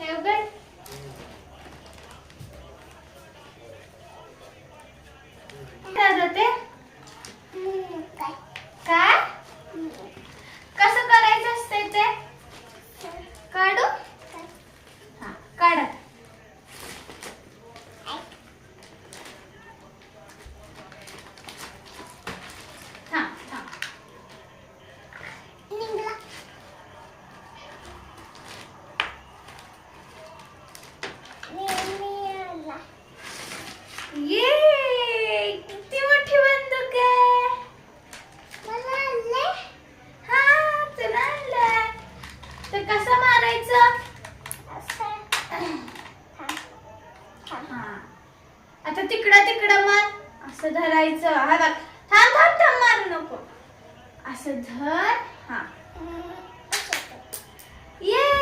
हे उघड. काय जाते? काय? कसं करायचं असते ते? काढू? हा काढा. ये किती मोठी बंदूक आहे. मला आणले. हा तुला आणलं. तर कसं मारायचं? आता तिकडं मार. असं धरायचं. हा बघ. थांब थांब थांब मारू नको. असं धर. हा ये